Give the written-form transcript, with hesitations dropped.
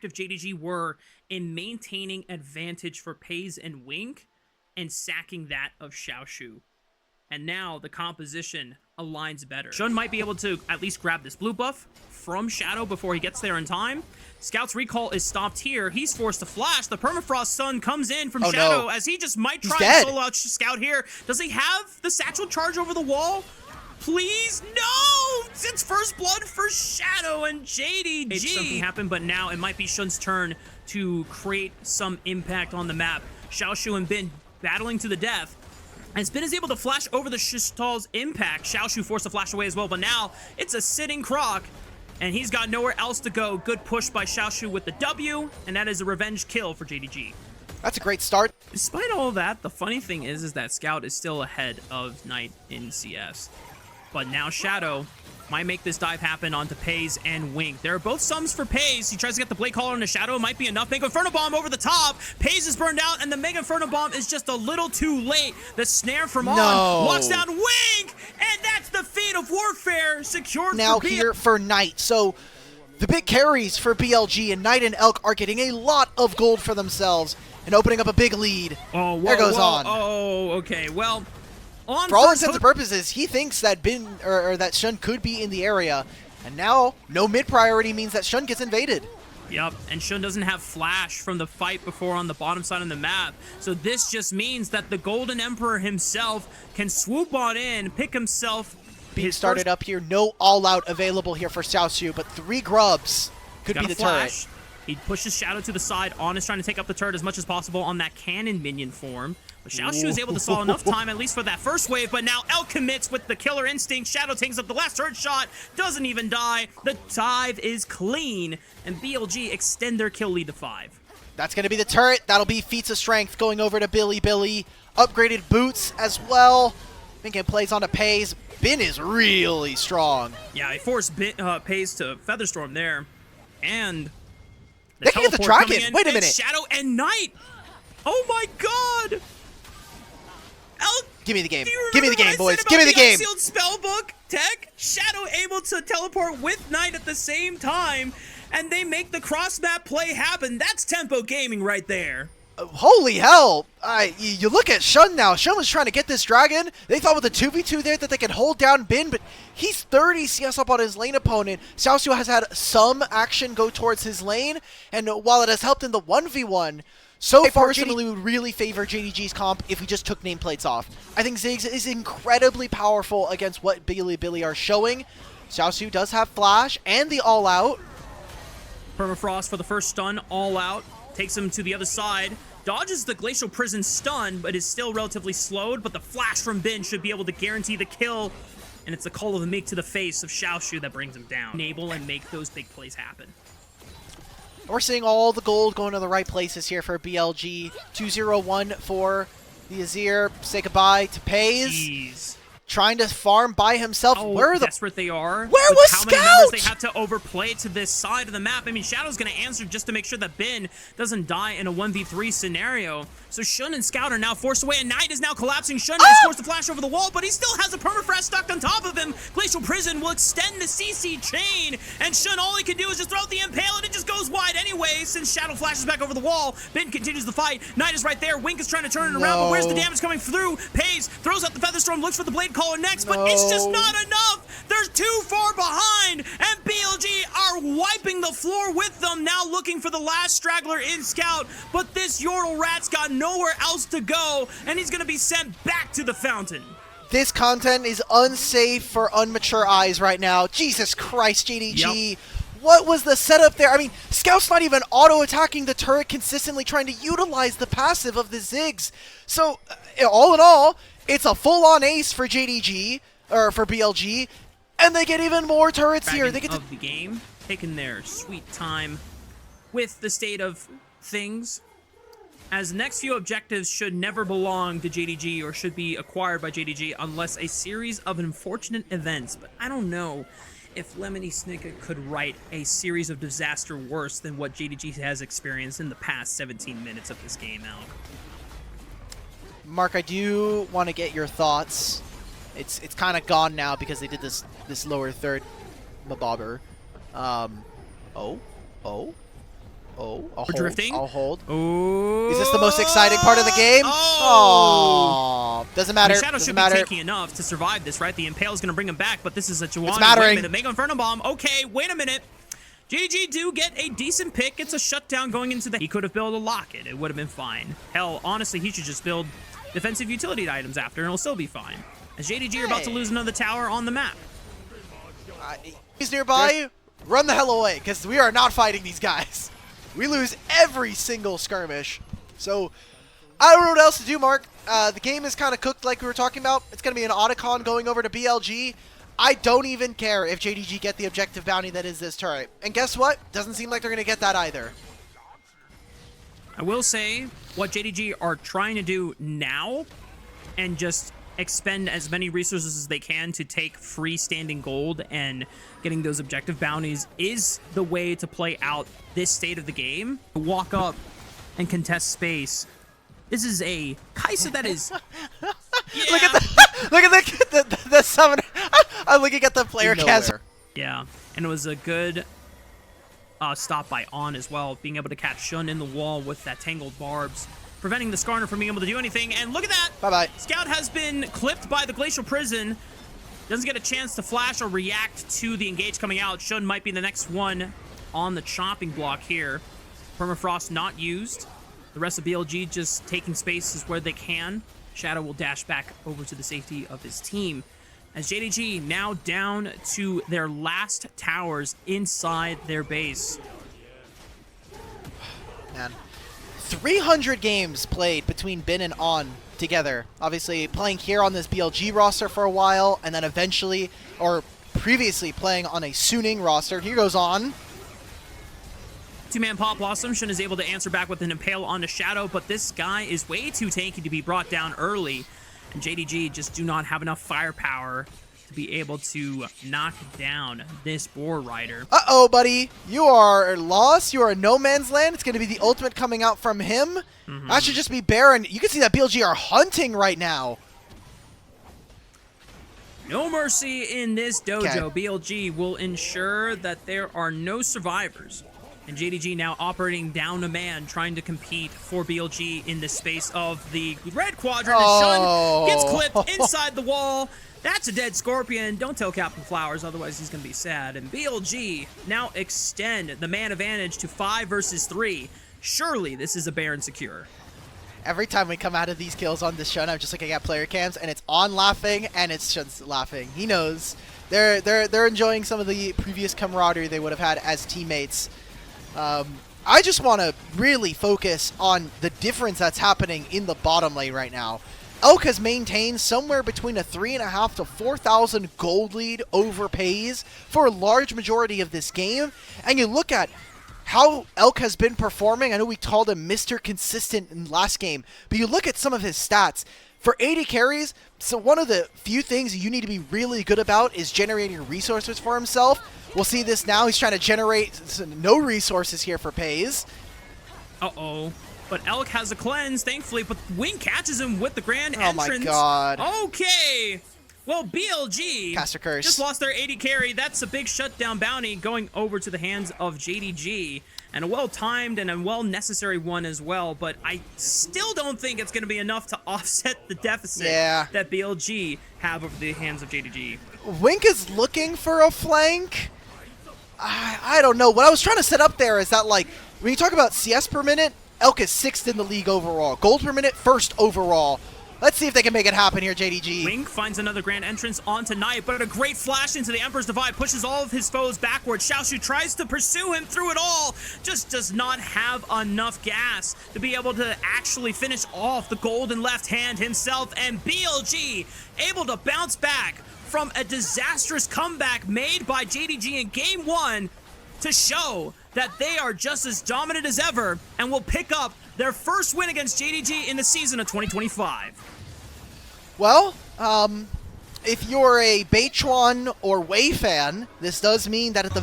JDG were in maintaining advantage for Pays and Wink and sacking that of Xiaoshu. And now the composition aligns better. Shun might be able to at least grab this blue buff from Shadow before he gets there in time. Scout's recall is stopped here. He's forced to flash. The Permafrost Sun comes in from Shadow as he just might try and solo out Scout here. Does he have the satchel charge over the wall? Please, no! It's first blood for Shadow and JDG. Something happened, but now it might be Shun's turn to create some impact on the map. Xiaoshu and Bin battling to the death. As Bin is able to flash over the Shistal's impact, Xiaoshu forced to flash away as well, but now it's a sitting Croc, and he's got nowhere else to go. Good push by Xiaoshu with the W, and that is a revenge kill for JDG. That's a great start. Despite all that, the funny thing is that Scout is still ahead of Knight in CS. But now Shadow might make this dive happen onto Pays and Wink. There are both sums for Pays. He tries to get the Blade Caller into Shadow. Might be enough. Mega Inferno Bomb over the top. Pays is burned out, and the Mega Inferno Bomb is just a little too late. The snare from On locks down Wink, and that's the fate of Warfare secured now for here for Knight. So the big carries for BLG and Knight and Elk are getting a lot of gold for themselves and opening up a big lead. Oh, there goes On. Oh, okay. Well, On for all intents and purposes, he thinks that Bin or that Shun could be in the area, and now no mid priority means that Shun gets invaded. Yep, and Shun doesn't have flash from the fight before on the bottom side of the map, so this just means that the Golden Emperor himself can swoop on in, pick himself. Being started up here, no all-out available here for Xiaoshu, but 3 grubs could be the turret. He pushes Shadow to the side. On is trying to take up the turret as much as possible on that cannon minion form. But Xiaoshu is able to stall enough time, at least for that first wave, but now Elk commits with the killer instinct. Shadow takes up the last turret shot, doesn't even die. The dive is clean, and BLG extend their kill lead to 5. That's going to be the turret. That'll be feats of strength going over to Bilibili. Upgraded boots as well. I think it plays onto Pays. Bin is really strong. Yeah, he forced Pays to Featherstorm there. And they can get the dragon. Wait a minute. Shadow and Knight. Oh my god. Elk, give me the game. Give me the game, boys. Give me the game. Unsealed spellbook tech. Shadow able to teleport with Knight at the same time, and they make the cross map play happen. That's tempo gaming right there. Holy hell! You look at Shun now. Shun was trying to get this dragon. They thought with the 2v2 there that they could hold down Bin, but he's 30 CS up on his lane opponent. Xiaoshu has had some action go towards his lane, and while it has helped in the 1v1, so far, personally would really favor JDG's comp if we just took nameplates off. I think Ziggs is incredibly powerful against what Bilibili are showing. Xiaoshu does have flash and the all-out. Permafrost for the first stun, all-out. Takes him to the other side. Dodges the Glacial Prison stun, but is still relatively slowed. But the flash from Bin should be able to guarantee the kill. And it's the Call of the Meek to the face of Xiaoshu that brings him down. Enable and make those big plays happen. We're seeing all the gold going to the right places here for BLG. 2-0-1 for the Azir. Say goodbye to Pays. Jeez. Trying to farm by himself. Oh, where are the desperate they are. Where was Scout? How many members they have to overplay to this side of the map. I mean, Shadow's going to answer just to make sure that Bin doesn't die in a 1v3 scenario. So Shun and Scout are now forced away, and Knight is now collapsing. Shun is forced to flash over the wall, but he still has a permafrost stuck on top of him. Glacial Prison will extend the CC chain, and Shun, all he can do is just throw out the Impale, and it just goes wide anyway since Shadow flashes back over the wall. Bin continues the fight. Knight is right there. Wink is trying to turn it around, but where's the damage coming through? Pays throws out the Featherstorm, looks for the Blade Caller next, but it's just not enough. They're too far behind, and BLG are wiping the floor with them, now looking for the last straggler in Scout, but this Yordle Rat's got nowhere else to go, and he's going to be sent back to the fountain. This content is unsafe for unmature eyes right now. Jesus Christ, JDG. Yep. What was the setup there? I mean, Scout's not even auto-attacking the turret consistently, trying to utilize the passive of the Ziggs. So, all in all, it's a full-on ace for JDG, or for BLG, and they get even more turrets here. They get to the game, taking their sweet time with the state of things, as the next few objectives should never belong to JDG or should be acquired by JDG unless a series of unfortunate events. But I don't know if Lemony Snicket could write a series of disaster worse than what JDG has experienced in the past 17 minutes of this game, Alec. Mark, I do want to get your thoughts. It's kind of gone now because they did this lower third mabobber. Oh, I'll We're hold. drifting. I'll hold. Oh. Is this the most exciting part of the game? Oh. Doesn't matter. I mean, Shadow Doesn't should matter. be taking enough to survive this, right? The Impale is going to bring him back, but this is a Juan. It's mattering. Wait a minute. Make Inferno Bomb. Okay, wait a minute. JDG do get a decent pick. It's a shutdown going into the... He could have built a Locket. It would have been fine. Hell, honestly, he should just build defensive utility items after, and it'll still be fine. As JDG are about to lose another tower on the map. He's nearby. Run the hell away, because we are not fighting these guys. We lose every single skirmish. So, I don't know what else to do, Mark. The game is kind of cooked like we were talking about. It's going to be an Otacon going over to BLG. I don't even care if JDG get the objective bounty that is this turret. And guess what? Doesn't seem like they're going to get that either. I will say what JDG are trying to do now and just expend as many resources as they can to take freestanding gold and getting those objective bounties is the way to play out this state of the game. Walk up and contest space. This is a Kaisa that is... Yeah. Look at the summoner. I'm looking at the player cast. Yeah, and it was a good stop by On as well, being able to catch Shun in the wall with that tangled barbs, preventing the Skarner from being able to do anything. And look at that! Bye-bye. Scout has been clipped by the Glacial Prison. Doesn't get a chance to flash or react to the engage coming out. Shun might be the next one on the chopping block here. Permafrost not used. The rest of BLG just taking spaces where they can. Shadow will dash back over to the safety of his team. As JDG now down to their last towers inside their base. Man, 300 games played between Bin and On together. Obviously playing here on this BLG roster for a while, and then eventually, or previously playing on a Suning roster. Here goes On. Two-man Pop Blossom. Shun is able to answer back with an Impale onto Shadow, but this guy is way too tanky to be brought down early. And JDG just do not have enough firepower to be able to knock down this Boar Rider. Uh-oh, buddy. You are lost. You are in no man's land. It's going to be the ultimate coming out from him. That should just be Baron. You can see that BLG are hunting right now. No mercy in this dojo. Okay. BLG will ensure that there are no survivors. And JDG now operating down a man, trying to compete for BLG in the space of the red quadrant. And Shun gets clipped inside the wall. That's a dead Scorpion. Don't tell Captain Flowers, otherwise he's going to be sad. And BLG now extend the man advantage to 5 versus 3. Surely this is a Baron secure. Every time we come out of these kills on this Shun, I'm just looking at player cams, and it's On laughing, and it's Shun's laughing. He knows. They're enjoying some of the previous camaraderie they would have had as teammates. I just want to really focus on the difference that's happening in the bottom lane right now. Elk has maintained somewhere between a 3,500 to 4,000 gold lead over FaZe for a large majority of this game. And you look at how Elk has been performing. I know we called him Mr. Consistent in last game, but you look at some of his stats. For 80 carries, so one of the few things you need to be really good about is generating resources for himself. We'll see this now. He's trying to generate no resources here for FaZe. Uh-oh. But Elk has a cleanse, thankfully, but Wing catches him with the grand entrance. Oh my god. Okay. Well, BLG Caster Curse just lost their 80 carry. That's a big shutdown bounty going over to the hands of JDG. And a well-timed and a well-necessary one as well. But I still don't think it's going to be enough to offset the deficit that BLG have over the hands of JDG. Wink is looking for a flank. I don't know. What I was trying to set up there is that, like, when you talk about CS per minute, Elk is 6th in the league overall. Gold per minute, 1st overall. Let's see if they can make it happen here, JDG. Wing finds another grand entrance onto Knight, but a great flash into the Emperor's Divide pushes all of his foes backwards. Xiaoshu tries to pursue him through it all, just does not have enough gas to be able to actually finish off the golden left hand himself, and BLG able to bounce back from a disastrous comeback made by JDG in Game 1 to show that they are just as dominant as ever and will pick up their first win against JDG in the season of 2025. Well, if you're a Beichuan or Wei fan, this does mean that at the